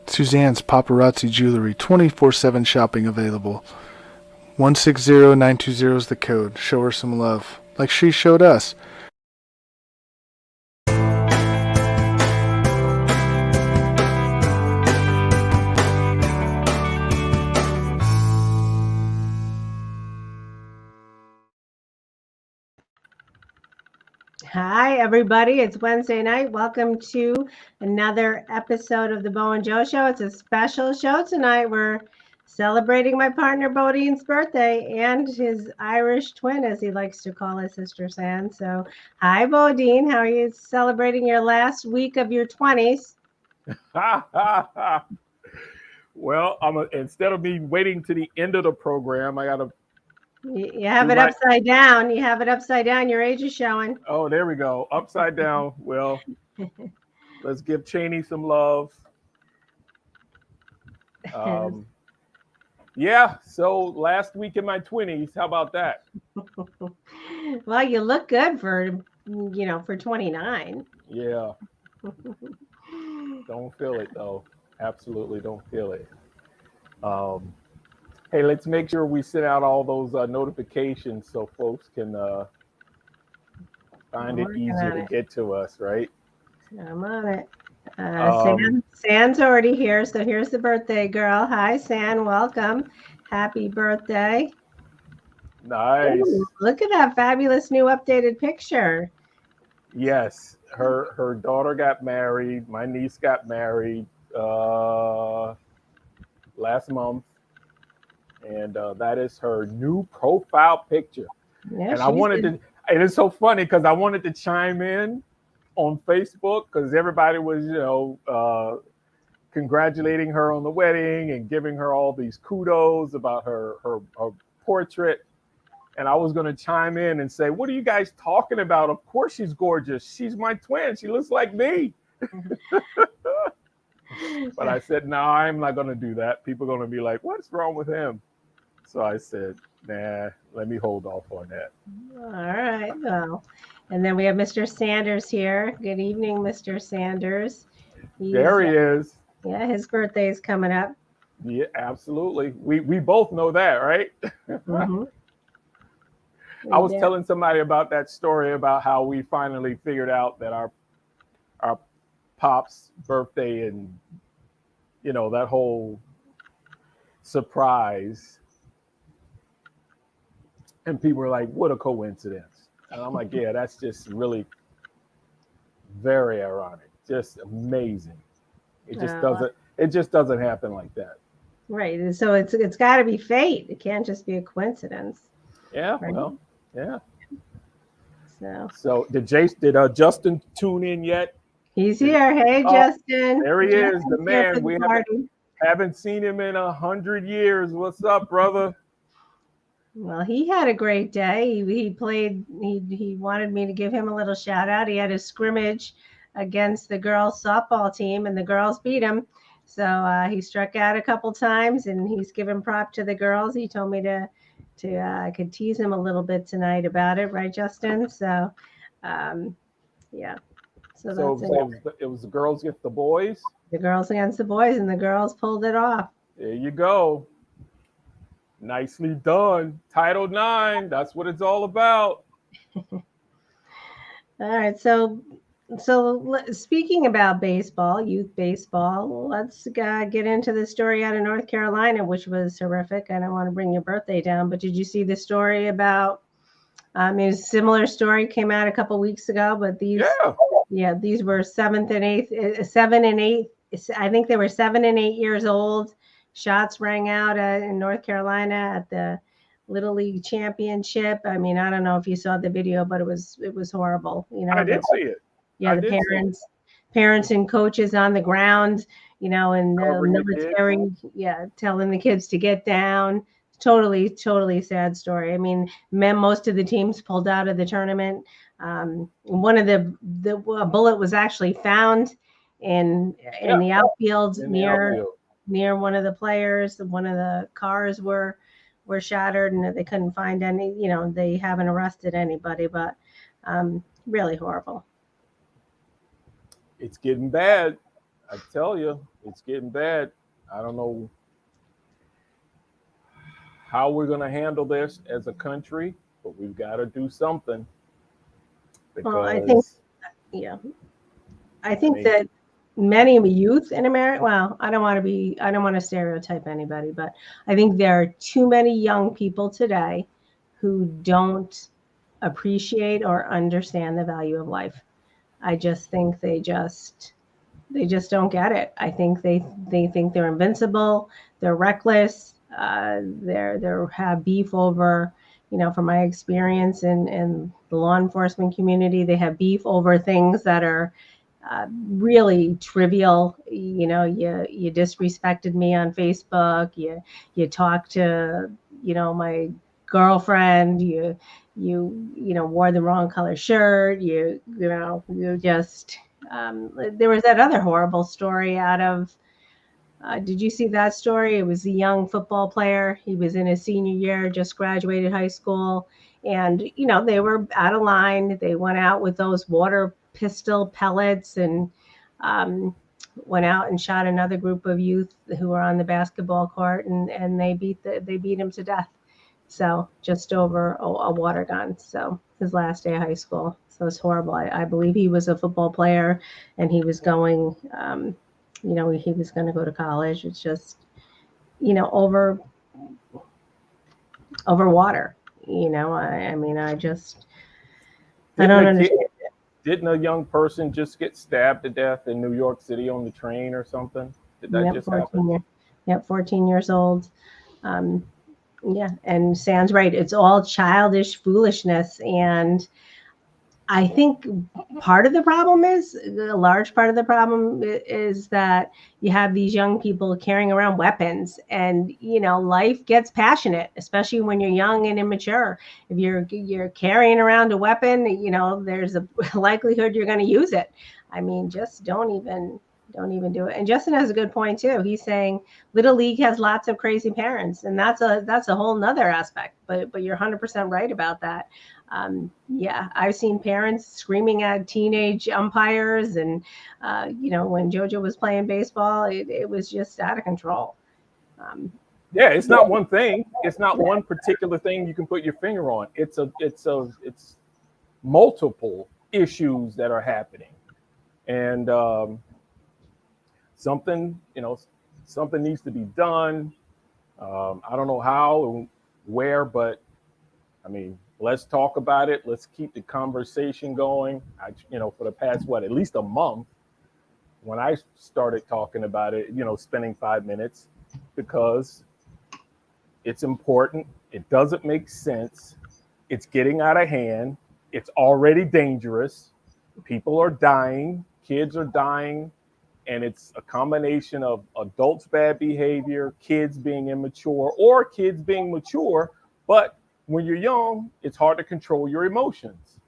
Suzanne's Paparazzi Jewelry, 24/7 shopping available. 160920 is the code. Show her some love, like she showed us. Hi, everybody. It's Wednesday night. Welcome to another episode of the Bo and Joe Show. It's a special show tonight. We're celebrating my partner Bodine's birthday and his Irish twin, as he likes to call his sister San. So, hi, Bodine. How are you celebrating your last week of your 20s? Well, instead of me waiting to the end of the program, I gotta. You have it upside down. You have it upside down. Your age is showing. Oh, there we go. Upside down. Well, let's give Cheney some love. Yeah. So last week in my 20s. How about that? Well, you look good for 29. Yeah. Don't feel it though. Absolutely don't feel it. Hey, let's make sure we send out all those notifications so folks can find it easier to get to us, right? I'm on it. San's already here, so here's the birthday girl. Hi, San. Welcome. Happy birthday. Nice. Ooh, look at that fabulous new updated picture. Yes, her daughter got married. My niece got married last month. And that is her new profile picture. Yeah, and and it's so funny because I wanted to chime in on Facebook because everybody was, congratulating her on the wedding and giving her all these kudos about her portrait. And I was going to chime in and say, what are you guys talking about? Of course she's gorgeous. She's my twin. She looks like me. But I said, no, I'm not going to do that. People are going to be like, what's wrong with him? So I said, nah, let me hold off on that. All right. Well, and then we have Mr. Sanders here. Good evening, Mr. Sanders. There he is. Yeah, his birthday is coming up. Yeah, absolutely. We both know that, right? Mm-hmm. I was telling somebody about that story about how we finally figured out that our pop's birthday and, that whole surprise. And people were like, what a coincidence. And I'm like, yeah, that's just really very ironic. Just amazing. It just doesn't happen like that. Right. So it's got to be fate. It can't just be a coincidence. Yeah. Right? Well, yeah. So did Justin tune in yet? He's here. Hey, Justin. There he is, the man. We haven't seen him in 100 years. What's up, brother? Well, he had a great day. He played. He wanted me to give him a little shout out. He had a scrimmage against the girls softball team, and the girls beat him. So he struck out a couple times, and he's given prop to the girls. He told me I could tease him a little bit tonight about it, right, Justin? So, yeah. So it was the girls against the boys. The girls against the boys, and the girls pulled it off. There you go. Nicely done. Title IX. That's what it's all about. All right. So speaking about baseball, youth baseball, let's get into the story out of North Carolina, which was horrific. I don't want to bring your birthday down, but did you see the story about? A similar story came out a couple weeks ago, but these were 7 and 8. I think they were 7 and 8 years old. Shots rang out in North Carolina at the Little League Championship. I don't know if you saw the video, but it was horrible. I did see it. Yeah, the parents and coaches on the ground, and the military, telling the kids to get down. Totally sad story. Most of the teams pulled out of the tournament. One of the bullet was actually found in the outfield near one of the players. One of the cars were shattered, and they couldn't find any. They haven't arrested anybody, but really horrible. It's getting bad. I tell you, it's getting bad. I don't know how we're going to handle this as a country, but we've got to do something Well, I think, because yeah, I I think mean, that many youth in America, well, I don't want to stereotype anybody, but I think there are too many young people today who don't appreciate or understand the value of life. I just think they just don't get it. I think they think they're invincible, they're reckless, they're have beef over, from my experience in the law enforcement community, they have beef over things that are really trivial. You disrespected me on Facebook. You talked to my girlfriend. You wore the wrong color shirt. You just there was that other horrible story out of. Did you see that story? It was a young football player. He was in his senior year, just graduated high school, and they were out of line. They went out with those water pistol pellets and went out and shot another group of youth who were on the basketball court, and they beat him to death. So just over a water gun. So his last day of high school. So it's horrible. I believe he was a football player, and he was going. He was going to go to college. It's just, over water. I mean, I didn't don't a kid, understand. didn't a young person just get stabbed to death in New York City on the train or something? Did that Yep, just 14 happen? year, yep, 14 years old. Um, yeah, and Sam's right. It's all childish foolishness, and I think a large part of the problem is that you have these young people carrying around weapons, and life gets passionate, especially when you're young and immature. If you're carrying around a weapon, there's a likelihood you're going to use it. I mean, just don't even do it. And Justin has a good point too. He's saying Little League has lots of crazy parents, and that's a whole nother aspect. But you're 100% right about that. Yeah, I've seen parents screaming at teenage umpires, and when JoJo was playing baseball, it was just out of control. Um, Yeah, it's not one thing. It's not one particular thing you can put your finger on. It's multiple issues that are happening, and something something needs to be done. I don't know how and where, but I mean, let's talk about it. Let's keep the conversation going. For the past at least a month, when I started talking about it, spending 5 minutes, because it's important. It doesn't make sense. It's getting out of hand. It's already dangerous. People are dying. Kids are dying. And it's a combination of adults' bad behavior, kids being immature, or kids being mature. But when you're young, it's hard to control your emotions.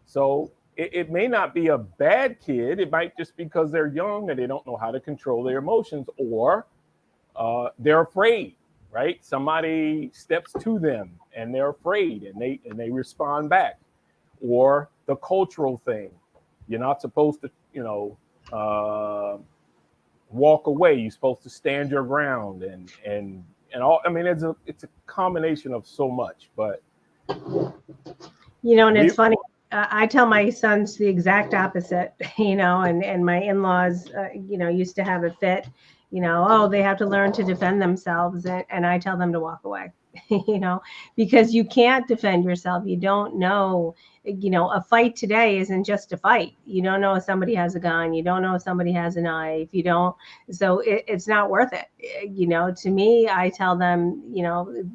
So it may not be a bad kid. It might just be because they're young and they don't know how to control their emotions, or they're afraid, right? Somebody steps to them and they're afraid, and they respond back. Or the cultural thing. You're not supposed to, walk away. You're supposed to stand your ground, and all. I mean, it's a combination of so much. But and we it's funny. I tell my sons the exact opposite, and my in-laws, used to have a fit, oh, they have to learn to defend themselves. And I tell them to walk away, because you can't defend yourself. You don't know, a fight today isn't just a fight. You don't know if somebody has a gun. You don't know if somebody has a knife. You don't. So it's not worth it. To me, I tell them,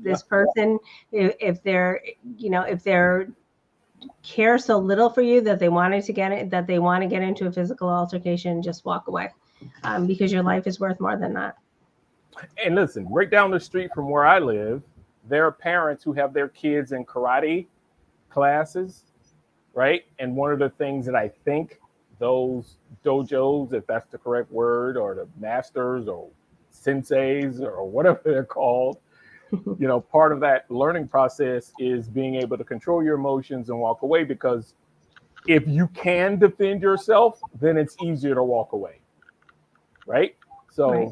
this person, if they're care so little for you that they wanted to get it, that they want to get into a physical altercation, just walk away, because your life is worth more than that. And listen, right down the street from where I live, there are parents who have their kids in karate classes, right? And one of the things that I think those dojos, if that's the correct word, or the masters or senseis or whatever they're called, part of that learning process is being able to control your emotions and walk away, because if you can defend yourself, then it's easier to walk away. right? So Right.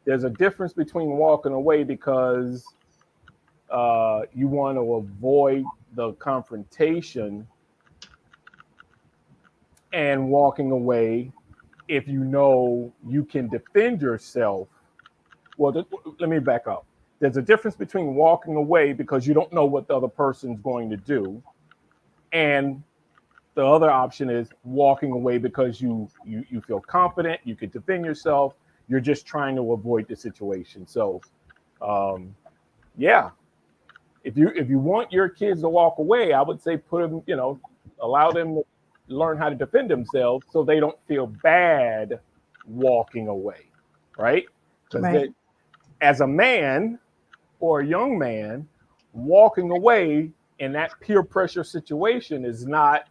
there's a difference between walking away because you want to avoid the confrontation, and walking away if you know you can defend yourself. Well, let me back up. There's a difference between walking away because you don't know what the other person's going to do, and the other option is walking away because you feel confident, you can defend yourself. You're just trying to avoid the situation. So, yeah, if you want your kids to walk away, I would say put them, allow them to learn how to defend themselves so they don't feel bad walking away, right? Because Right. as a man or a young man, walking away in that peer pressure situation is not,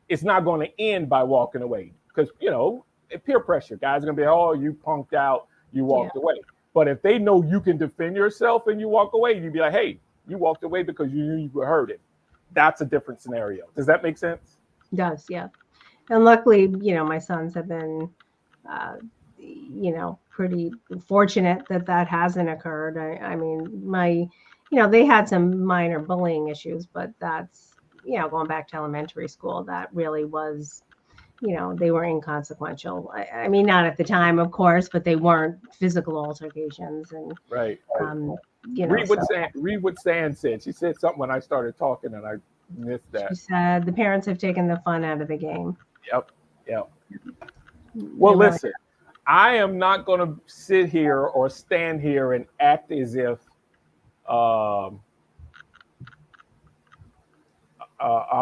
it's not going to end by walking away, because peer pressure, guys are going to be, oh, you punked out, you walked away. But if they know you can defend yourself and you walk away, you'd be like, hey, you walked away because you knew you were hurting. That's a different scenario. Does that make sense? Does, yeah. And luckily, my sons have been, pretty fortunate that hasn't occurred. I mean, they had some minor bullying issues, but that's, going back to elementary school, that really was, they were inconsequential. I mean, not at the time, of course, but they weren't physical altercations. And, Right. Read what Stan said. She said something when I started talking and I missed that. She said the parents have taken the fun out of the game. Yep. Well, listen, I am not going to sit here or stand here and act as if I'm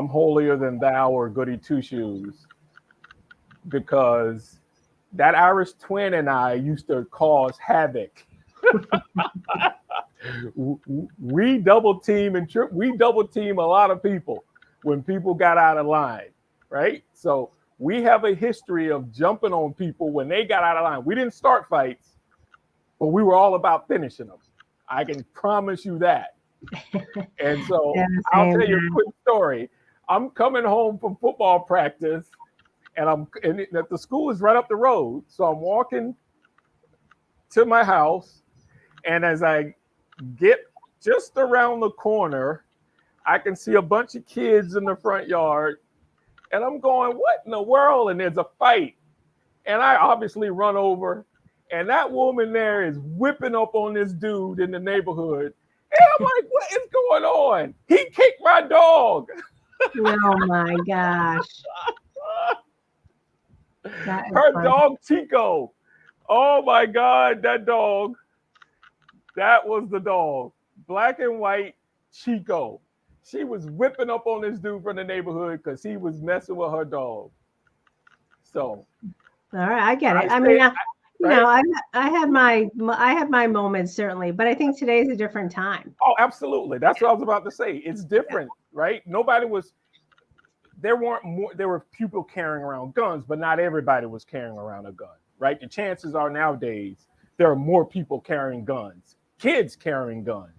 holier than thou or goody two shoes, because that Irish twin and I used to cause havoc. We double team a lot of people when people got out of line, right? So we have a history of jumping on people when they got out of line. We didn't start fights, but we were all about finishing them. I can promise you that. And so I'll tell you a quick story. I'm coming home from football practice, and the school is right up the road. So I'm walking to my house, and as I get just around the corner, I can see a bunch of kids in the front yard, and I'm going, what in the world? And there's a fight. And I obviously run over, and that woman there is whipping up on this dude in the neighborhood. And I'm like, what is going on? He kicked my dog. Oh my gosh. Her dog, Chico. Oh my God, that dog. That was the dog. Black and white Chico. She was whipping up on this dude from the neighborhood because he was messing with her dog. So, all right, I get it. I have my moments, certainly, but I think today's a different time. Oh, absolutely. That's what I was about to say. It's different, right? There were people carrying around guns, but not everybody was carrying around a gun, right? The chances are nowadays there are more people carrying guns, kids carrying guns.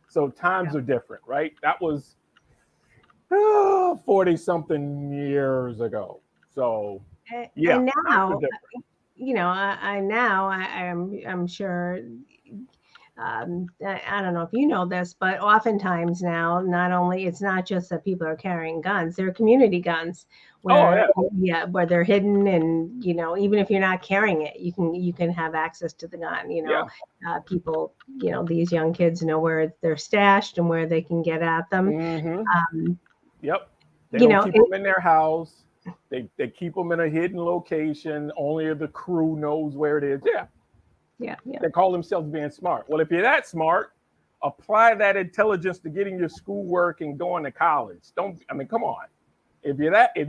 So times are different, right? That was 40 something years ago. So yeah. And now, I'm sure, I don't know if you know this, but oftentimes now, it's not just that people are carrying guns, they're community guns where, where they're hidden, and, even if you're not carrying it, you can have access to the gun, people, these young kids know where they're stashed and where they can get at them. Mm-hmm. Yep. They don't keep them in their house. They keep them in a hidden location. Only the crew knows where it is. Yeah. They call themselves being smart. Well, if you're that smart, apply that intelligence to getting your schoolwork and going to college. Come on. If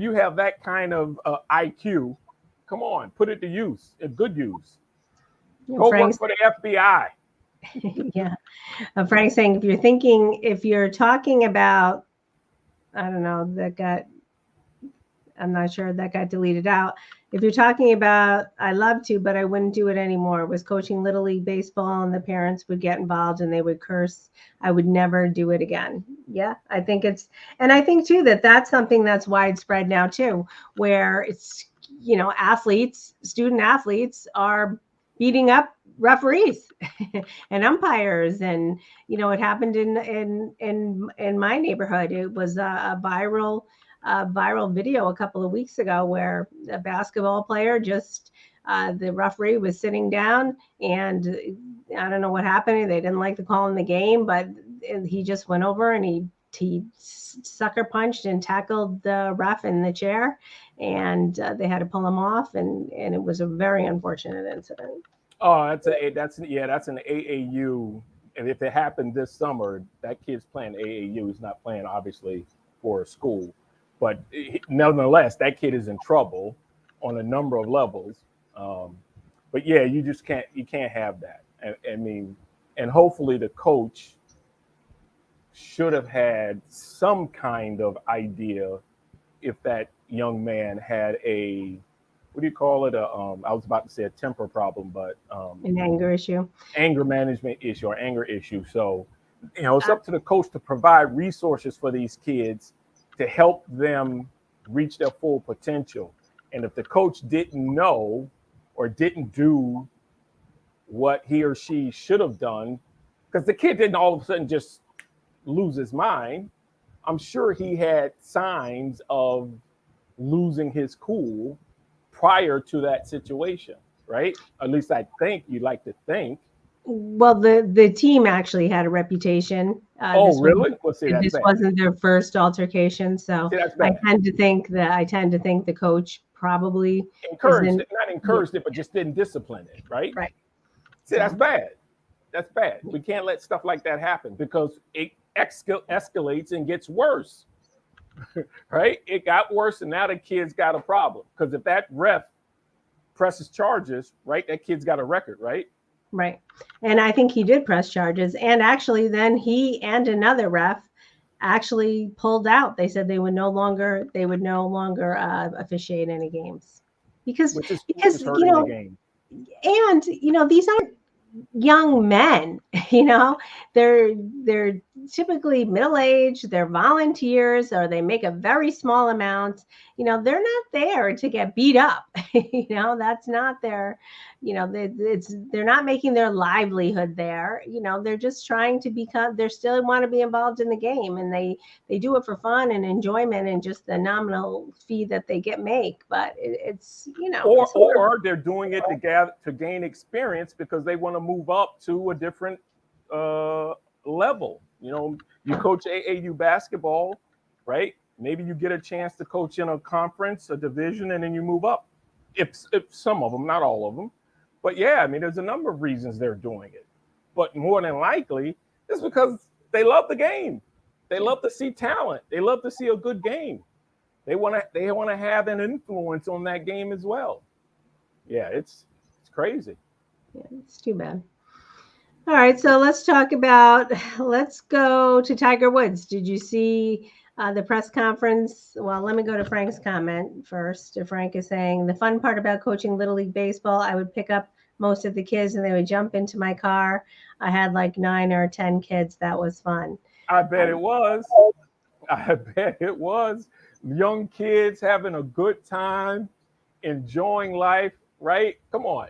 you have that kind of IQ, come on, put it to use, a good use. Go work for the FBI. Yeah. Frank's saying, if you're talking about, I don't know, I'm not sure, that got deleted out. If you're talking about, I love to, but I wouldn't do it anymore, was coaching Little League baseball, and the parents would get involved and they would curse. I would never do it again. Yeah, I think too, that's something that's widespread now too, where it's, student athletes are beating up referees and umpires. And, it happened in my neighborhood. It was a viral video a couple of weeks ago where a basketball player the referee was sitting down, and I don't know what happened. They didn't like the call in the game, but he just went over and he sucker punched and tackled the ref in the chair, and they had to pull him off, and it was a very unfortunate incident. Oh, that's an AAU, and if it happened this summer, that kid's playing AAU. He's not playing obviously for a school, but nonetheless, that kid is in trouble on a number of levels. But yeah, you can't have that. I mean, and hopefully the coach should have had some kind of idea if that young man had a, what do you call it? I was about to say a temper problem, but An anger issue. Anger management issue or anger issue. So, it's up to the coach to provide resources for these kids to help them reach their full potential. And if the coach didn't know or didn't do what he or she should have done, because the kid didn't all of a sudden just lose his mind. I'm sure he had signs of losing his cool prior to that situation, right? At least I think you'd like to think. Well, the team actually had a reputation. Really? This wasn't their first altercation, so I tend to think the coach probably encouraged it, but just didn't discipline it, right? Right. See, that's bad. That's bad. We can't let stuff like that happen because it escalates and gets worse. Right? It got worse, and now the kid's got a problem. Because if that ref presses charges, right, that kid's got a record, right? Right. And I think he did press charges. And actually, then he and another ref actually pulled out. They said they would no longer officiate any games because the game. And these aren't young men. They're typically middle-aged, they're volunteers, or they make a very small amount. They're not there to get beat up. That's not their, they're not making their livelihood there. They're just trying to they still want to be involved in the game, and they do it for fun and enjoyment and just the nominal fee that they make. But it's or they're doing it to gain experience because they want to move up to a different level. You coach AAU basketball, right? Maybe you get a chance to coach in a conference, a division, and then you move up. If some of them, not all of them. But yeah, I mean, there's a number of reasons they're doing it. But more than likely, it's because they love the game. They love to see talent. They love to see a good game. They want to have an influence on that game as well. Yeah, it's crazy. Yeah, it's too bad. All right, so let's go to Tiger Woods. Did you see the press conference? Well, let me go to Frank's comment first. Frank is saying, the fun part about coaching Little League Baseball, I would pick up most of the kids and they would jump into my car. I had like 9 or 10 kids. That was fun. I bet it was. Young kids having a good time, enjoying life, right? Come on.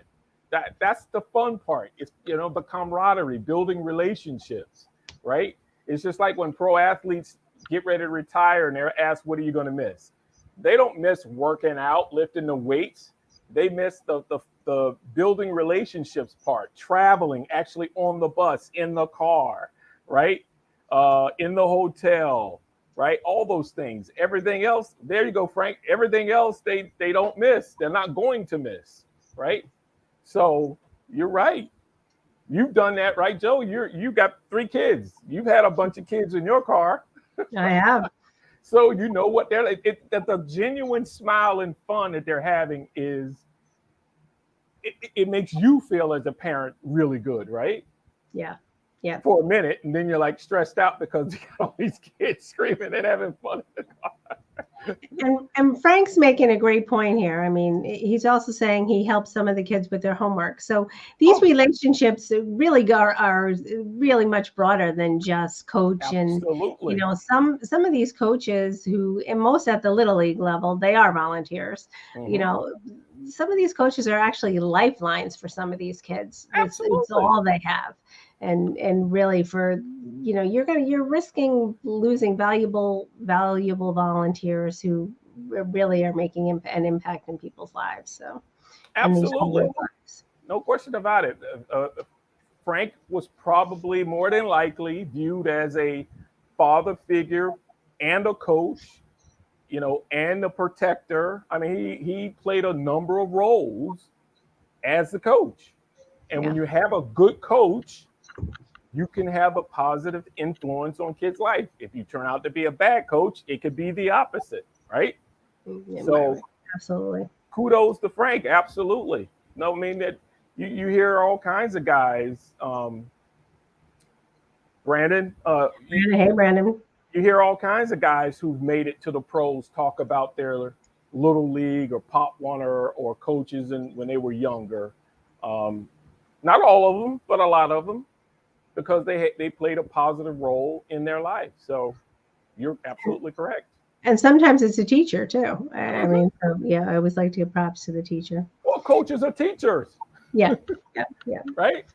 That's the fun part. It's, the camaraderie, building relationships, right? It's just like when pro athletes get ready to retire and they're asked, what are you going to miss? They don't miss working out, lifting the weights. They miss the building relationships part, traveling, actually on the bus, in the car, right? In the hotel, right? All those things. Everything else, there you go, Frank. Everything else they don't miss. They're not going to miss, right? So you're right. You've done that, right, Joe? You got 3 kids. You've had a bunch of kids in your car. I have. So you know what that the genuine smile and fun that they're having is, it makes you feel as a parent really good, right? Yeah. Yeah. For a minute, and then you're like stressed out because you got all these kids screaming and having fun in the car. And Frank's making a great point here. I mean, he's also saying he helps some of the kids with their homework. So these relationships really are really much broader than just coach. And Absolutely. some of these coaches who, and most at the little league level, they are volunteers. Some of these coaches are actually lifelines for some of these kids. It's all they have. And really for you're risking losing valuable volunteers who really are making an impact in people's lives. So Absolutely. No question about it. Frank was probably more than likely viewed as a father figure and a coach, and a protector. I mean, he played a number of roles as the coach. And when you have a good coach, you can have a positive influence on kids' life. If you turn out to be a bad coach, it could be the opposite, right? So absolutely. Kudos to Frank. Absolutely. No, I mean that you hear all kinds of guys. Brandon. Hey, Brandon. You hear all kinds of guys who've made it to the pros talk about their little league or Pop Warner or coaches when they were younger. Not all of them, but a lot of them, because they played a positive role in their life. So you're absolutely correct. And sometimes it's a teacher too. I mean, I always like to give props to the teacher. Well, coaches are teachers. Yeah. Right?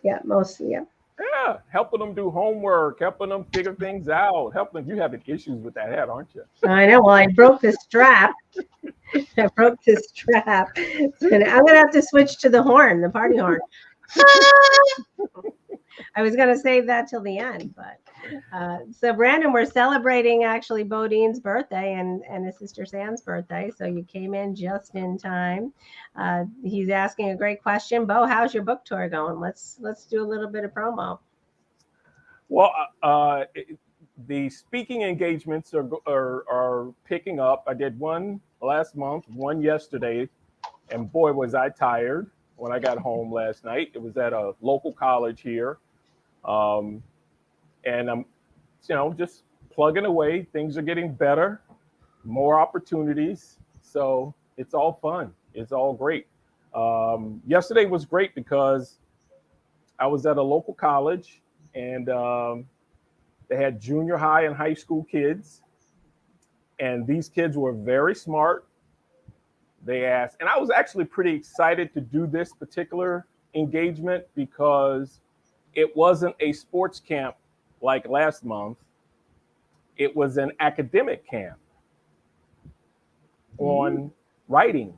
Yeah, mostly, yeah. Yeah, helping them do homework, helping them figure things out, helping them. You having issues with that hat, aren't you? I know. Well, I broke the strap. And I'm going to have to switch to the horn, the party horn. I was going to save that till the end, but so Brandon, we're celebrating actually Bodine's birthday and his sister Sam's birthday. So you came in just in time. He's asking a great question. Bo, how's your book tour going? Let's do a little bit of promo. Well, the speaking engagements are picking up. I did one last month, one yesterday, and boy, was I tired when I got home last night. It was at a local college here. And I'm, just plugging away. Things are getting better, more opportunities. So it's all fun. It's all great. Yesterday was great because I was at a local college and they had junior high and high school kids. And these kids were very smart. They asked, and I was actually pretty excited to do this particular engagement because it wasn't a sports camp like last month. It was an academic camp on writing.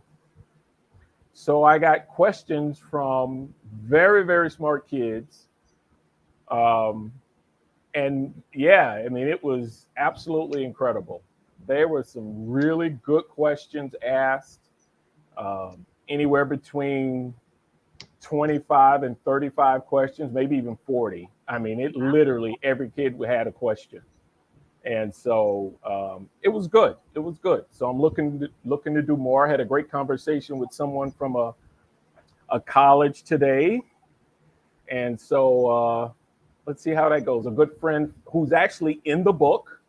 So I got questions from very, very smart kids. And yeah, I mean, it was absolutely incredible. There were some really good questions asked, anywhere between 25 and 35 questions, maybe even 40. I mean, it literally every kid had a question. And so it was good. It was good. So I'm looking to do more. I had a great conversation with someone from a college today. And so let's see how that goes. A good friend who's actually in the book,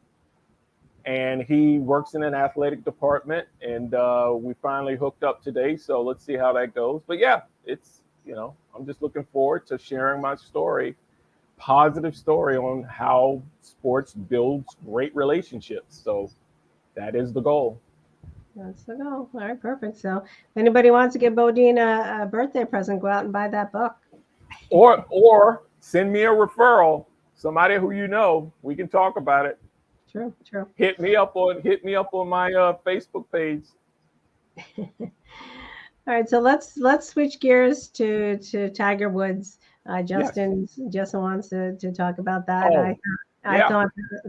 and he works in an athletic department, and we finally hooked up today. So let's see how that goes. But yeah, it's, I'm just looking forward to sharing my story, positive story on how sports builds great relationships. So that is the goal. That's the goal. All right, perfect. So if anybody wants to give Bodine a birthday present, go out and buy that book. Or send me a referral, somebody who we can talk about it. True. Hit me up on my Facebook page. All right, so let's switch gears to Tiger Woods. Justin wants to talk about that. I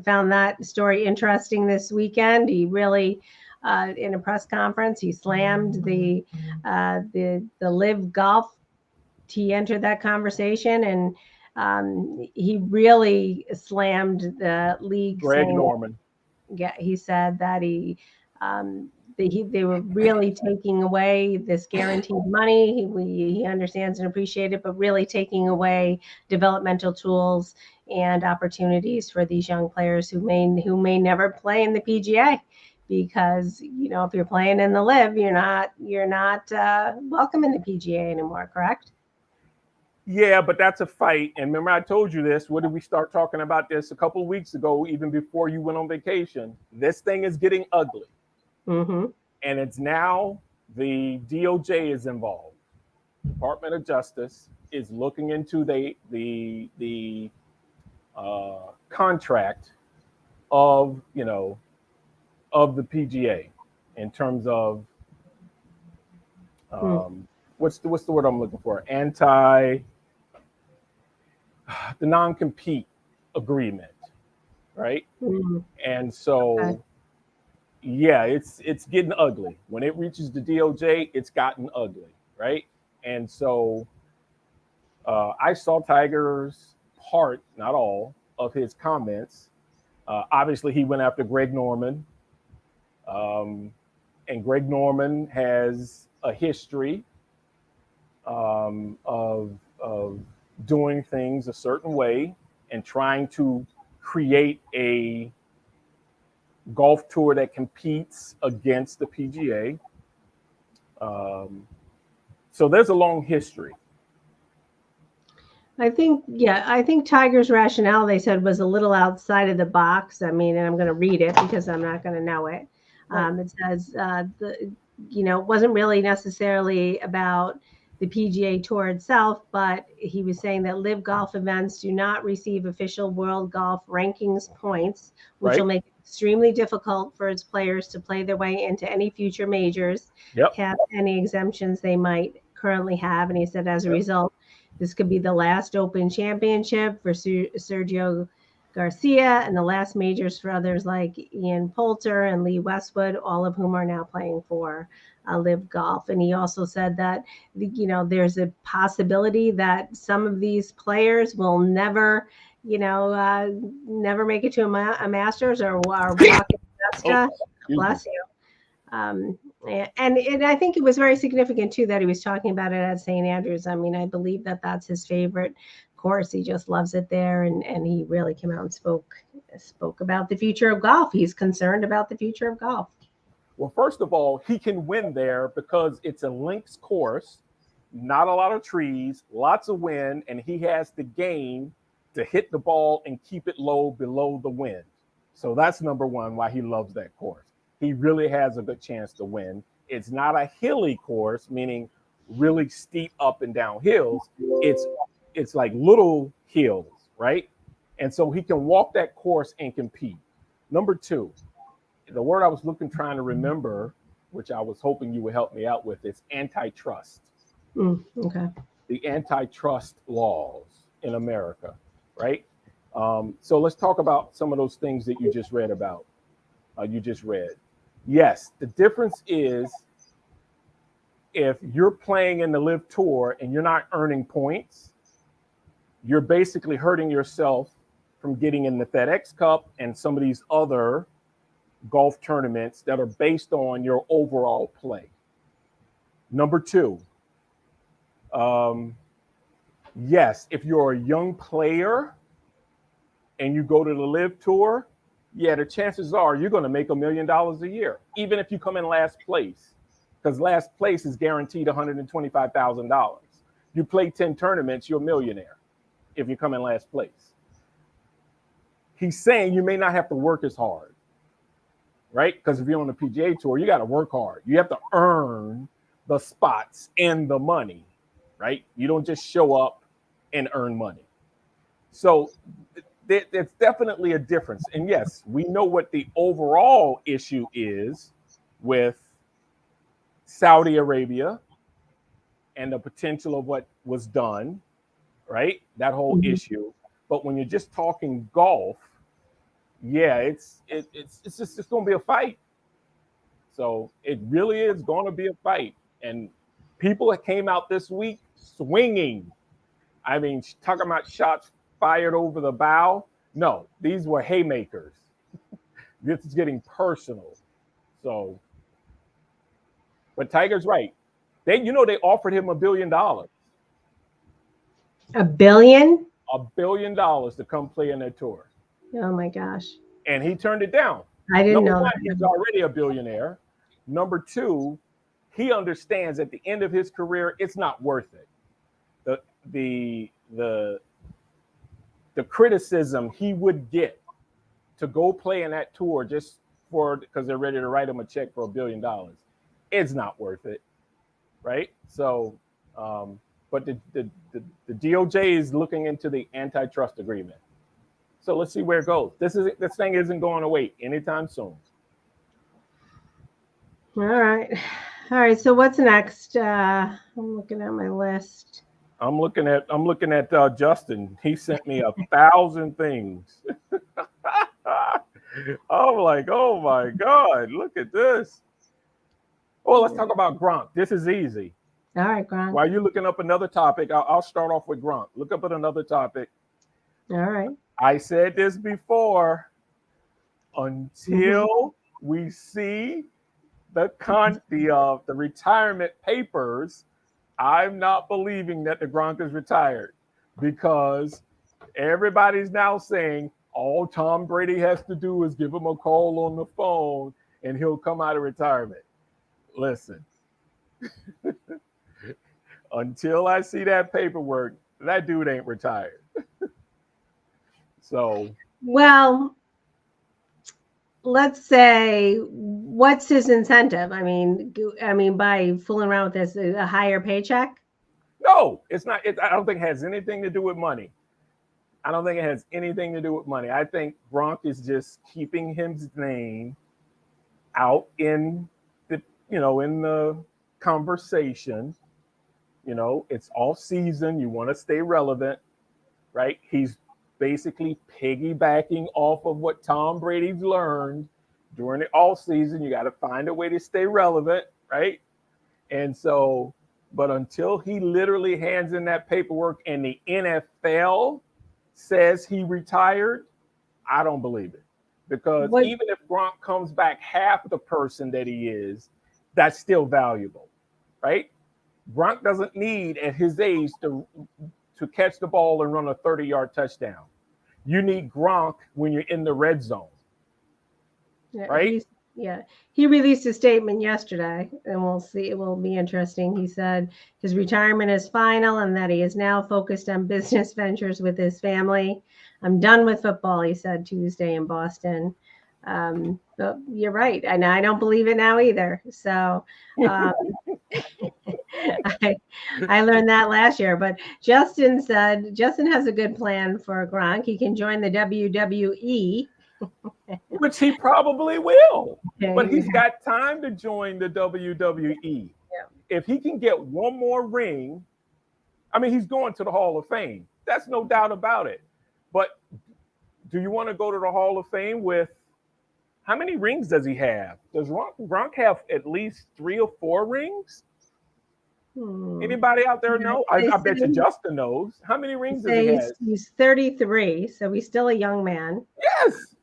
found that story interesting this weekend. He really, in a press conference, he slammed the Live Golf. He entered that conversation, and he really slammed the league. Greg Norman. Yeah, he said that they were really taking away this guaranteed money. He understands and appreciates it, but really taking away developmental tools and opportunities for these young players who may never play in the PGA. because if you're playing in the Live, you're not welcome in the PGA anymore, correct? Yeah, but that's a fight. And remember, I told you this. What did we start talking about this a couple of weeks ago, even before you went on vacation? This thing is getting ugly. Mm-hmm. And it's now the DOJ is involved. Department of Justice is looking into the contract of of the PGA in terms of what's the word I'm looking for? The non-compete agreement, right? Mm-hmm. And so, Okay. yeah, it's getting ugly. When it reaches the DOJ, it's gotten ugly, right? And so, I saw Tiger's part, not all, of his comments. Obviously, he went after Greg Norman, and Greg Norman has a history of doing things a certain way and trying to create a golf tour that competes against the PGA. So there's a long history. I think Tiger's rationale, they said, was a little outside of the box. I mean, and I'm going to read it because I'm not going to know it. It says, it wasn't really necessarily about the PGA Tour itself, but he was saying that Live Golf events do not receive official World Golf Rankings points, which Right. will make it extremely difficult for its players to play their way into any future majors, Yep. have any exemptions they might currently have. And he said, as a result, this could be the last Open Championship for Sergio Garcia and the last majors for others like Ian Poulter and Lee Westwood, all of whom are now playing for Live Golf. And he also said that, there's a possibility that some of these players will never, never make it to a Masters or walk in Augusta. Bless you. And I think it was very significant too that he was talking about it at St. Andrews. I mean, I believe that that's his favorite course. He just loves it there, and he really came out and spoke about the future of golf. He's concerned about the future of golf. Well, first of all, he can win there because it's a links course, not a lot of trees, lots of wind, and he has the game to hit the ball and keep it low below the wind. So that's number one, why he loves that course. He really has a good chance to win. It's not a hilly course, meaning really steep up and down hills. It's like little hills, right? And so he can walk that course and compete. Number two, the word I was trying to remember, which I was hoping you would help me out with, is antitrust. Okay. The antitrust laws in America, right? So let's talk about some of those things that you just read about. Yes, the difference is if you're playing in the Live Tour and you're not earning points, you're basically hurting yourself from getting in the FedEx Cup and some of these other golf tournaments that are based on your overall play. Number two, yes, if you're a young player and you go to the Live Tour, yeah, the chances are you're going to make $1 million a year, even if you come in last place, because last place is guaranteed $125,000. You play 10 tournaments, you're a millionaire if you come in last place. He's saying you may not have to work as hard, right? Because if you're on the PGA Tour, you got to work hard. You have to earn the spots and the money, right? You don't just show up and earn money. So there's definitely a difference. And yes, we know what the overall issue is with Saudi Arabia and the potential of what was done, right? That whole issue. But when you're just talking golf, yeah, it's going to be a fight. So it really is going to be a fight. And people that came out this week swinging. I mean, talking about shots fired over the bow. No, these were haymakers. This is getting personal. So, but Tiger's right. They offered him $1 billion. $1 billion? $1 billion to come play in their tour. Oh my gosh. And he turned it down. I didn't Number know one, that. he's already a billionaire. Number two, he understands at the end of his career, it's not worth it. The criticism he would get to go play in that tour just because they're ready to write him a check for $1 billion, it's not worth it, right? So, but the DOJ is looking into the antitrust agreement. So let's see where it goes. This thing isn't going away anytime soon. All right. So what's next? I'm looking at my list. I'm looking at Justin. He sent me 1,000 things. I'm like, oh my God, look at this. Oh, let's talk about Gronk. This is easy. All right, Gronk. While you're looking up another topic, I'll start off with Gronk. Look up at another topic. All right. I said this before. Until we see the retirement papers, I'm not believing that the Gronk is retired, because everybody's now saying all Tom Brady has to do is give him a call on the phone and he'll come out of retirement. Listen, until I see that paperwork, that dude ain't retired. So, well, let's say, what's his incentive? I mean, by fooling around with this, a higher paycheck? No, it's not. I don't think it has anything to do with money. I don't think it has anything to do with money. I think Gronk is just keeping his name out in the conversation. It's off season. You want to stay relevant, right? He's basically piggybacking off of what Tom Brady's learned during the off season. You got to find a way to stay relevant, right? And so, but until he literally hands in that paperwork and the NFL says he retired, I don't believe it. Because even if Gronk comes back half the person that he is, that's still valuable, right? Gronk doesn't need, at his age, to catch the ball and run a 30-yard touchdown. You need Gronk when you're in the red zone, right? He released a statement yesterday, and we'll see. It will be interesting. He said his retirement is final and that he is now focused on business ventures with his family. I'm done with football, he said Tuesday in Boston. But you're right. And I don't believe it now either. So I learned that last year. But Justin said Justin has a good plan for Gronk. He can join the WWE. Which he probably will. But he's got time to join the WWE. Yeah. If he can get one more ring, I mean, he's going to the Hall of Fame. That's no doubt about it. But do you want to go to the Hall of Fame with, how many rings does he have? Does Gronk have at least 3 or 4 rings? Anybody out there know? I bet you Justin knows. How many rings does he have? He's 33, so he's still a young man. Yes.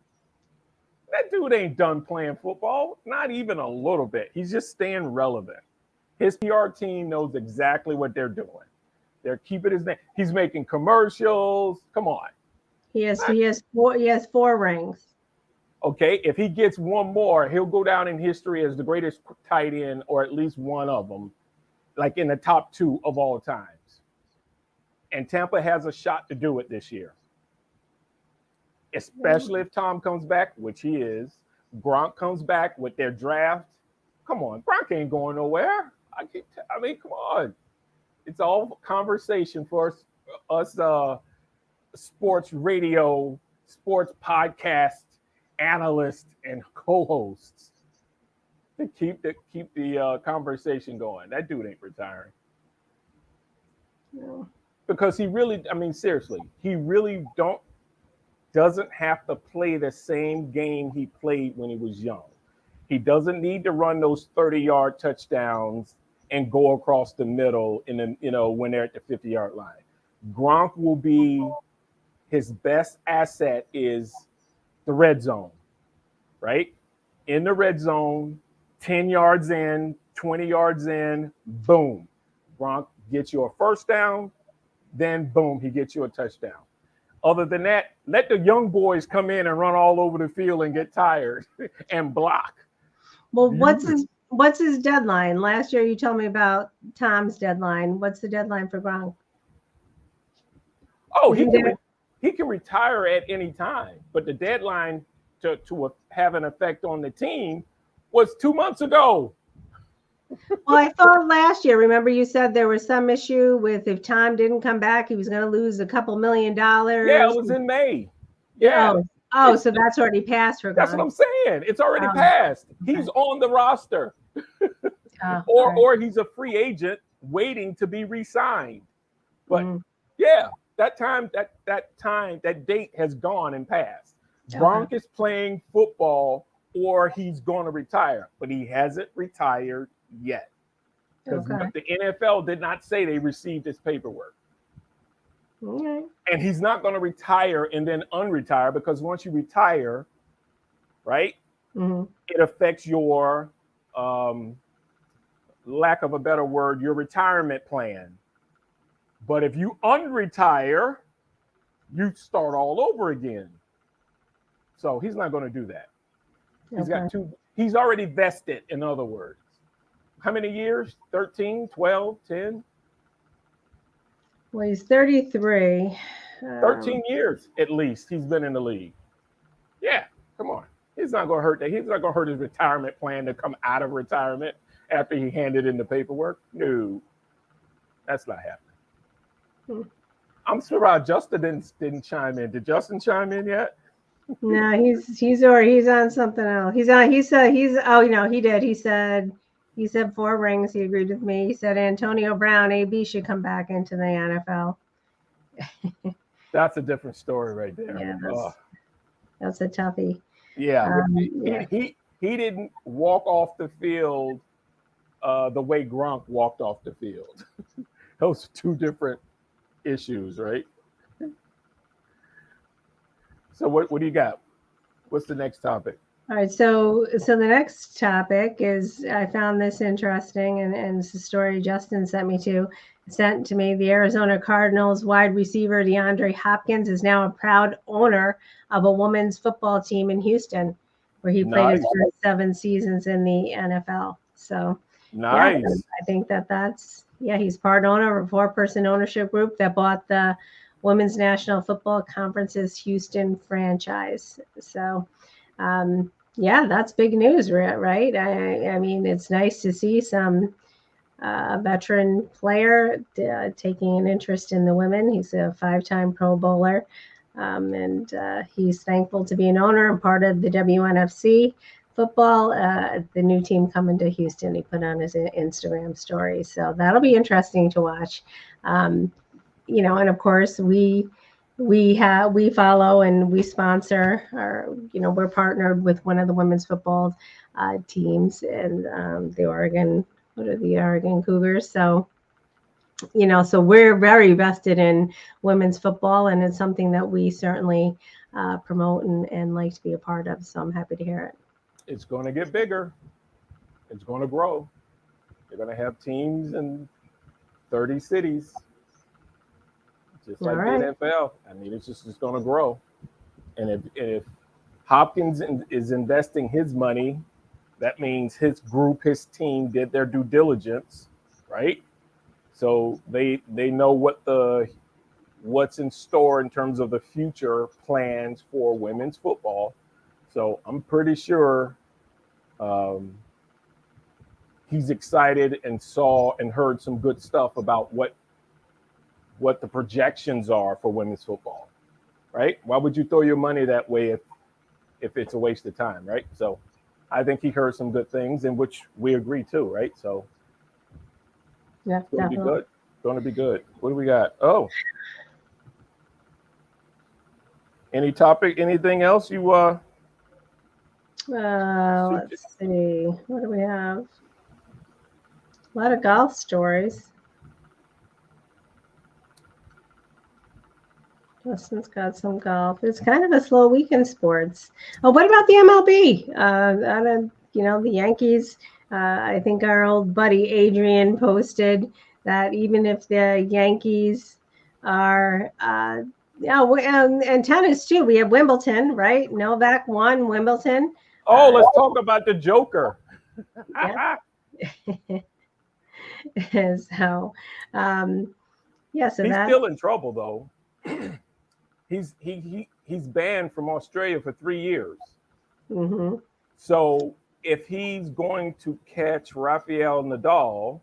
That dude ain't done playing football, not even a little bit. He's just staying relevant. His PR team knows exactly what they're doing. They're keeping his name. He's making commercials. Come on. He has 4 rings. Okay, if he gets one more, he'll go down in history as the greatest tight end, or at least one of them, like in the top 2 of all times. And Tampa has a shot to do it this year. Especially if Tom comes back, which he is. Gronk comes back with their draft. Come on, Gronk ain't going nowhere. I mean, come on. It's all conversation for us sports radio, sports podcast analysts and co-hosts to keep the conversation going. That dude ain't retiring. No. Because he really, I mean, seriously, he really doesn't have to play the same game he played when he was young. He doesn't need to run those 30-yard touchdowns and go across the middle when they're at the 50-yard line. Gronk will be, his best asset is the red zone, right? In the red zone, 10 yards in, 20 yards in, boom. Gronk gets you a first down, then boom, he gets you a touchdown. Other than that, let the young boys come in and run all over the field and get tired and block. Well, You- what's his deadline? Last year you told me about Tom's deadline. What's the deadline for Gronk? Oh, Isn't there? he can retire at any time, but the deadline to have an effect on the team was 2 months ago. Well, I thought last year, remember you said there was some issue with if Tom didn't come back, he was going to lose a couple $1 million. Yeah, it was in May. Yeah. Oh, so that's already passed for That's what Gronk. I'm saying. It's already passed. He's on the roster. Or he's a free agent waiting to be re-signed. But yeah, that date has gone and passed. Gronk is playing football or he's going to retire, but he hasn't retired yet. Because the NFL did not say they received his paperwork. Okay. And he's not going to retire and then unretire, because once you retire, right, it affects your, lack of a better word, your retirement plan. But if you unretire, you start all over again. So he's not going to do that. He's already vested, in other words. How many years? 13, 12, 10? Well, he's 33. 13 years at least he's been in the league. Yeah, come on. He's not going to hurt that. He's not going to hurt his retirement plan to come out of retirement after he handed in the paperwork. No, that's not happening. I'm surprised Justin didn't chime in. Did Justin chime in yet? No, he's on something else. He did. He said 4 rings. He agreed with me. He said Antonio Brown, AB, should come back into the NFL. That's a different story right there. Yeah, that's a toughie. Yeah, he didn't walk off the field the way Gronk walked off the field. Those are 2 different issues, right? So what do you got? What's the next topic? All right, so the next topic is, I found this interesting, and it's a story Justin sent to me. The Arizona Cardinals wide receiver DeAndre Hopkins is now a proud owner of a women's football team in Houston, where he played his first 7 seasons in the NFL. So nice. Yeah, I think he's part owner of a 4-person ownership group that bought the Women's National Football Conference's Houston franchise. So that's big news, right? I mean, it's nice to see some veteran player taking an interest in the women. He's a 5-time Pro Bowler, and he's thankful to be an owner and part of the WNFC football, the new team coming to Houston. He put on his Instagram story, so that'll be interesting to watch. And of course we follow and we sponsor, we're partnered with one of the women's football teams, and the Oregon Cougars. So we're very vested in women's football, and it's something that we certainly promote and like to be a part of. So I'm happy to hear it. It's going to get bigger. It's going to grow. They're going to have teams in 30 cities. Just like the NFL. I mean, it's just going to grow. And if Hopkins is investing his money, that means his group, his team did their due diligence, right? So they know what's in store in terms of the future plans for women's football. So I'm pretty sure he's excited and saw and heard some good stuff about what the projections are for women's football, right? Why would you throw your money that way if it's a waste of time, right? So I think he heard some good things, in which we agree too, right? So yeah, it's going to be good. Going to be good. What do we got? Oh, anything else you let's see. What do we have? A lot of golf stories. Justin's got some golf. It's kind of a slow week in sports. Oh, what about the MLB? The Yankees. I think our old buddy Adrian posted that even if the Yankees are Yeah, and tennis too. We have Wimbledon, right? Novak won Wimbledon. Oh, let's talk about the Joker. Yeah. So, yeah. So He's that. still in trouble though. He's banned from Australia for 3 years. Hmm. So if he's going to catch Rafael Nadal,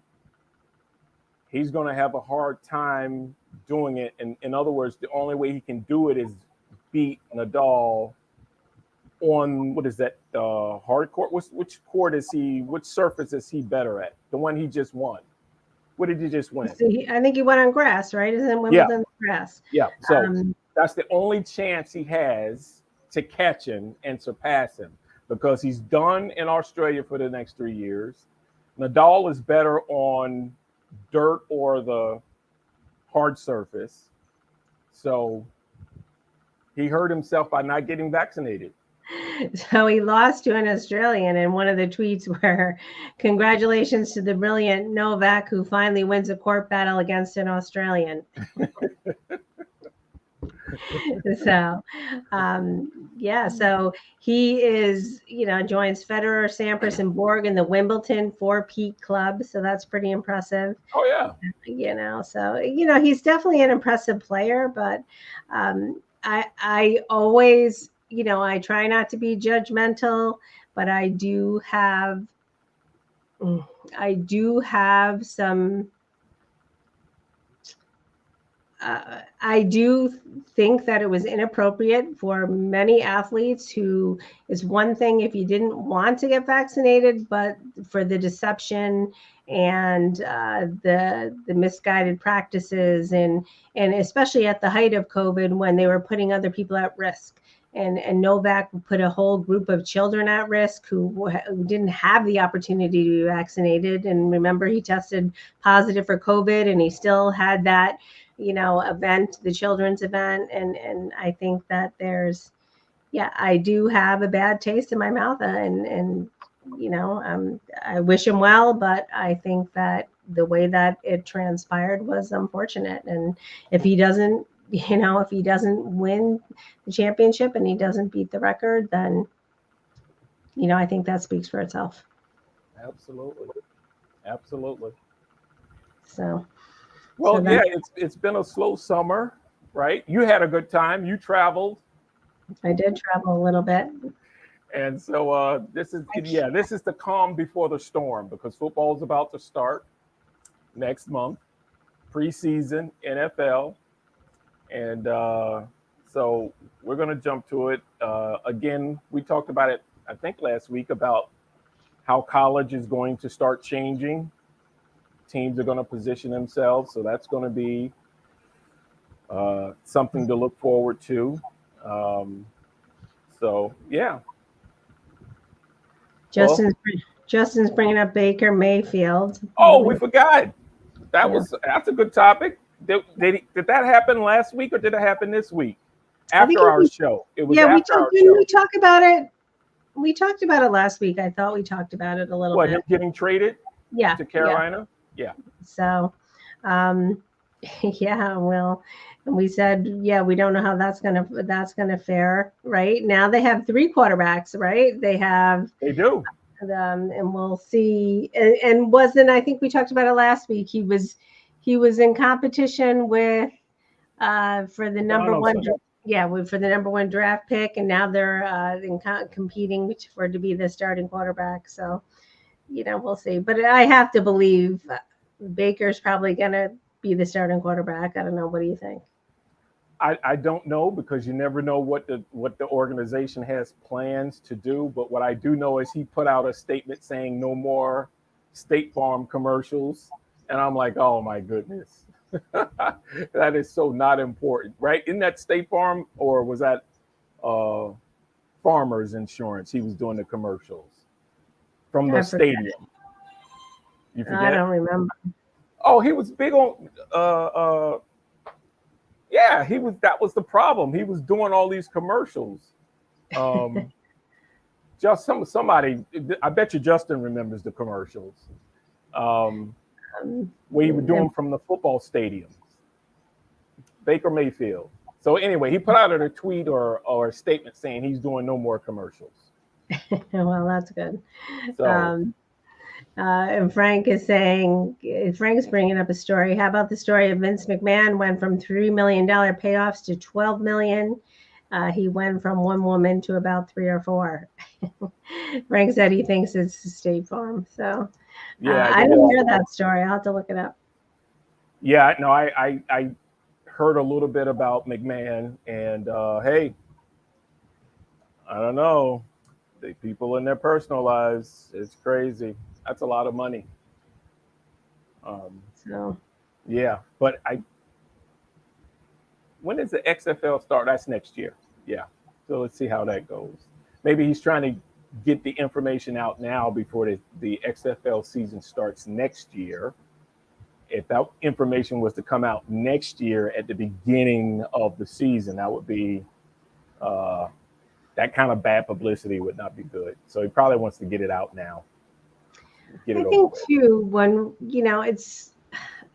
he's going to have a hard time doing it. And in other words, the only way he can do it is beat Nadal on what is that hard court? Which court is he? Which surface is he better at? The one he just won. What did he just win? So I think he went on grass, right? Isn't Wimbledon grass? Yeah. So Um, that's the only chance he has to catch him and surpass him because he's done in Australia for the next 3 years. Nadal is better on dirt or the hard surface. So he hurt himself by not getting vaccinated. So he lost to an Australian, and one of the tweets were, "Congratulations to the brilliant Novak who finally wins a court battle against an Australian." So, yeah, so he is, joins Federer, Sampras, and Borg in the Wimbledon four-peat club. So that's pretty impressive. Oh yeah. So he's definitely an impressive player, but I always, I try not to be judgmental, but I do have some. I do think that it was inappropriate for many athletes who is one thing if you didn't want to get vaccinated, but for the deception and the misguided practices and especially at the height of COVID when they were putting other people at risk. And Novak put a whole group of children at risk who didn't have the opportunity to be vaccinated. And remember, he tested positive for COVID and he still had that event, the children's event. And I think that I do have a bad taste in my mouth and I wish him well, but I think that the way that it transpired was unfortunate. And if he doesn't, win the championship and he doesn't beat the record, then, I think that speaks for itself. Absolutely. So. Well, yeah, it's been a slow summer, right? You had a good time. You traveled. I did travel a little bit. And so this is the calm before the storm because football is about to start next month, preseason, NFL. And so we're going to jump to it. Again, we talked about it, I think, last week about how college is going to start changing. Teams are going to position themselves. So that's going to be something to look forward to. So, yeah. Justin's bringing up Baker Mayfield. Oh, we forgot. That's a good topic. Did that happen last week or did it happen this week? After our show. It was after our show. We talk about it. We talked about it last week. I thought we talked about it a little bit. Him getting traded? Yeah. To Carolina? Yeah. So, well, and we said, we don't know how that's gonna fare. Right now, they have three quarterbacks. Right? They do. And we'll see. And I think we talked about it last week. He was in competition with for the number one. For the number one draft pick, and now they're competing to be the starting quarterback. So, we'll see. But I have to believe Baker's probably going to be the starting quarterback. I don't know. What do you think? I don't know because you never know what the organization has plans to do. But what I do know is he put out a statement saying no more State Farm commercials. And I'm like, oh, my goodness. That is so not important, right? Isn't that State Farm or was that Farmers Insurance? He was doing the commercials from the stadium. You forget? I don't remember. Oh, he was big on that was the problem. He was doing all these commercials. Just somebody, I bet you Justin remembers the commercials. Where he would do them from the football stadiums. Baker Mayfield. So anyway, he put out a tweet or a statement saying he's doing no more commercials. Well, that's good. So Um, and Frank is saying, Frank's bringing up a story. How about the story of Vince McMahon went from $3 million payoffs to 12 million? He went from one woman to about 3 or 4. Frank said he thinks it's State Farm. So yeah, I didn't hear that story. I'll have to look it up. yeah. No, I heard a little bit about McMahon, and hey, I don't know. The people in their personal lives, it's crazy. That's a lot of money. So Yeah, but when does the XFL start? That's next year. Yeah. So let's see how that goes. Maybe he's trying to get the information out now before the XFL season starts next year. If that information was to come out next year at the beginning of the season, that would be that kind of bad publicity would not be good. So he probably wants to get it out now. Get it I over think with. too, when it's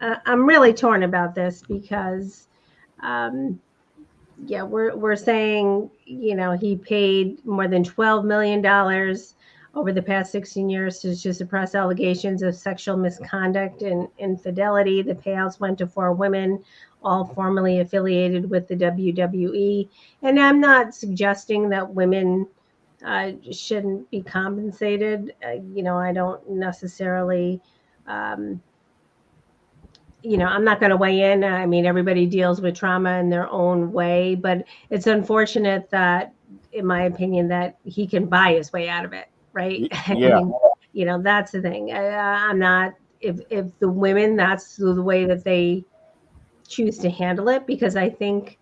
I'm really torn about this because yeah, we're saying, he paid more than $12 million over the past 16 years to suppress allegations of sexual misconduct and infidelity. The payouts went to 4 women, all formerly affiliated with the WWE. And I'm not suggesting that women shouldn't be compensated. I don't necessarily. I'm not going to weigh in. I mean, everybody deals with trauma in their own way, but it's unfortunate that, in my opinion, that he can buy his way out of it, right? I Yeah, mean, that's the thing. I'm not, if the women, that's the way that they choose to handle it, because I think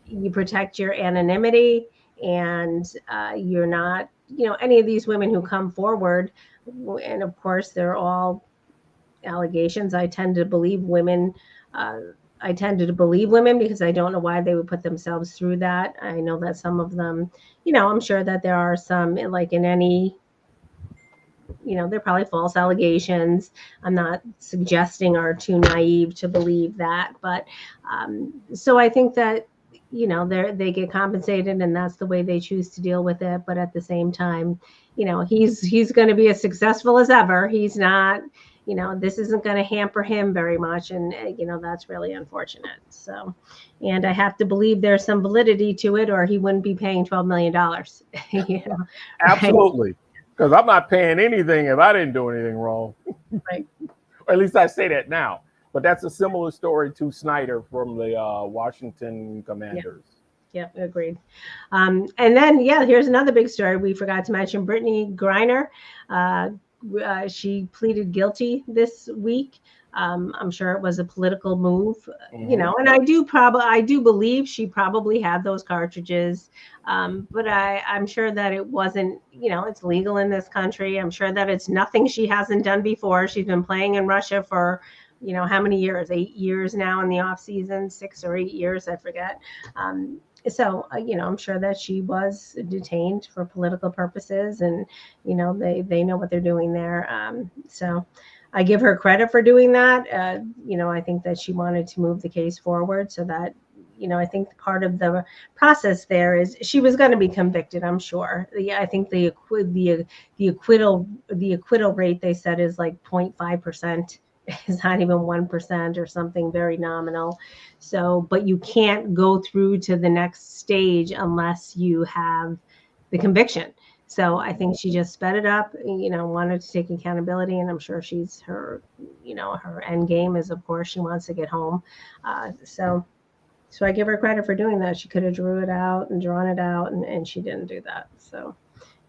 you protect your anonymity, and you're not, any of these women who come forward, and of course, they're all allegations. I tend to believe women. I tended to believe women because I don't know why they would put themselves through that. I know that some of them, I'm sure that there are some, like in any, they're probably false allegations. I'm not suggesting are too naive to believe that, but so I think that, they get compensated, and that's the way they choose to deal with it. But at the same time, he's going to be as successful as ever. He's not, this isn't going to hamper him very much, and that's really unfortunate. So, and I have to believe there's some validity to it, or he wouldn't be paying $12 million. Right? absolutely. Because I'm not paying anything if I didn't do anything wrong. Right. Or at least I say that now. But that's a similar story to Snyder from the Washington Commanders. Yeah, agreed. And then, here's another big story we forgot to mention. Brittany Griner, she pleaded guilty this week. I'm sure it was a political move, and I do believe she probably had those cartridges. But I'm sure that it wasn't, it's legal in this country. I'm sure that it's nothing she hasn't done before. She's been playing in Russia for, how many years? 8 years now in the off season, 6 or 8 years, I forget. So, I'm sure that she was detained for political purposes, and, they know what they're doing there. So I give her credit for doing that. I think that she wanted to move the case forward so that, I think part of the process there is she was going to be convicted, I'm sure. Yeah, I think the acquittal rate, they said, is like 0.5%. It's not even 1% or something very nominal. So, but you can't go through to the next stage unless you have the conviction. So I think she just sped it up, wanted to take accountability, and I'm sure her end game is, of course, she wants to get home. So I give her credit for doing that. She could have drawn it out, and she didn't do that. So,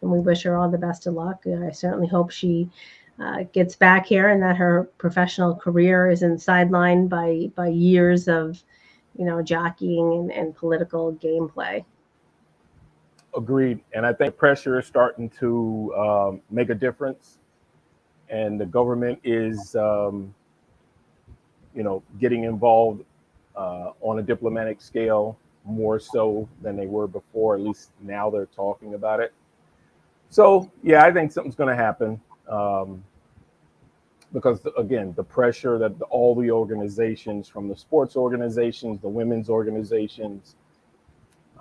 and we wish her all the best of luck. I certainly hope she gets back here, and that her professional career isn't sidelined by years of, jockeying and political gameplay. Agreed. And I think pressure is starting to make a difference. And the government is, getting involved on a diplomatic scale more so than they were before. At least now they're talking about it. So, yeah, I think something's going to happen. Because, again, the pressure that all the organizations, from the sports organizations, the women's organizations,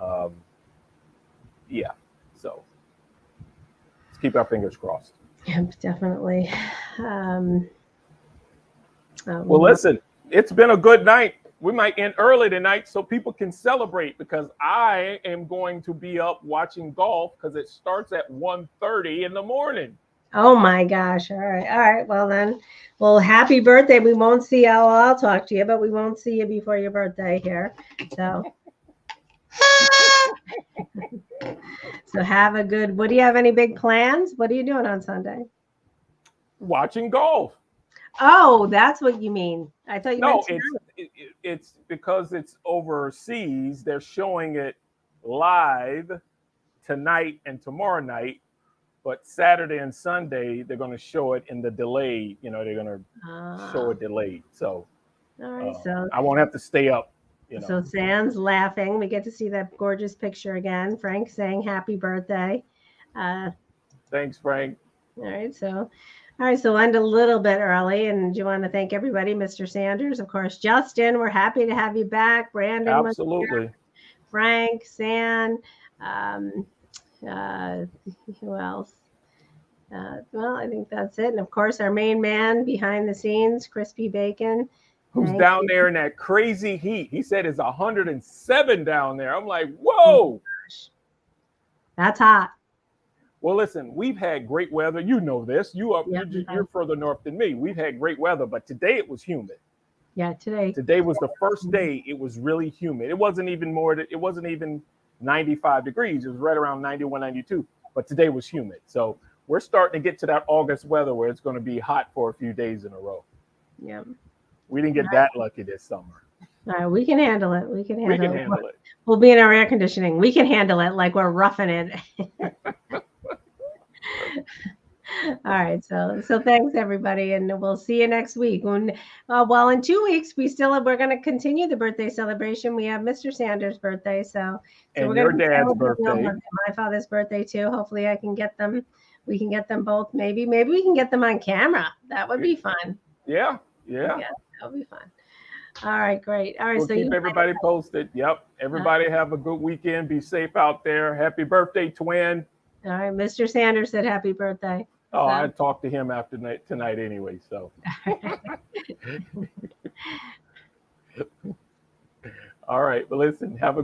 Um, yeah, so let's keep our fingers crossed. Yep, definitely. Um, Well, listen, it's been a good night. We might end early tonight so people can celebrate because I am going to be up watching golf because it starts at 1:30 in the morning. oh my gosh. All right. All right. Well then, well, happy birthday. We won't see I'll talk to you, but we won't see you before your birthday here. So so have a good, what do you have any big plans? What are you doing on Sunday? Watching golf. Oh, that's what you mean. I thought you No, meant it's because it's overseas. They're showing it live tonight and tomorrow night, but Saturday and Sunday they're going to show it in the delay. You know, they're going to show it delayed. So all right. So I won't have to stay up. You know. so Sam's laughing. We get to see that gorgeous picture again. Frank saying happy birthday. Thanks, Frank. All right. So all right, so we'll end a little bit early, and do you want to thank everybody, Mr. Sanders, of course, Justin, we're happy to have you back. Brandon, Absolutely. Frank, San, who else? Well, I think that's it. And of course, our main man behind the scenes, Crispy Bacon. Who's down there in that crazy heat. He said it's 107 down there. I'm like, whoa. That's hot. Well, listen, we've had great weather. You know this. You're further north than me. We've had great weather, but today it was humid. Yeah, today. Today was the first day it was really humid. It wasn't even 95 degrees. It was right around 91, 92. But today was humid. So we're starting to get to that August weather where it's going to be hot for a few days in a row. Yeah. We didn't get that lucky this summer. All right, we can handle it. We can handle it. We'll be in our air conditioning. We can handle it like we're roughing it. All right, so thanks everybody, and we'll see you next week. When well, in 2 weeks we're going to continue the birthday celebration. We have Mr. Sanders' birthday, so and we're your dad's birthday, my father's birthday too. Hopefully, I can get them. We can get them both. Maybe we can get them on camera. That would be fun. Yeah, that would be fun. All right, great. All right, we'll keep everybody posted. Yep. Everybody have a good weekend. Be safe out there. Happy birthday, twin. All right, Mr. Sanders said happy birthday. Oh, I talked to him after tonight anyway. So. All right. But listen, have a good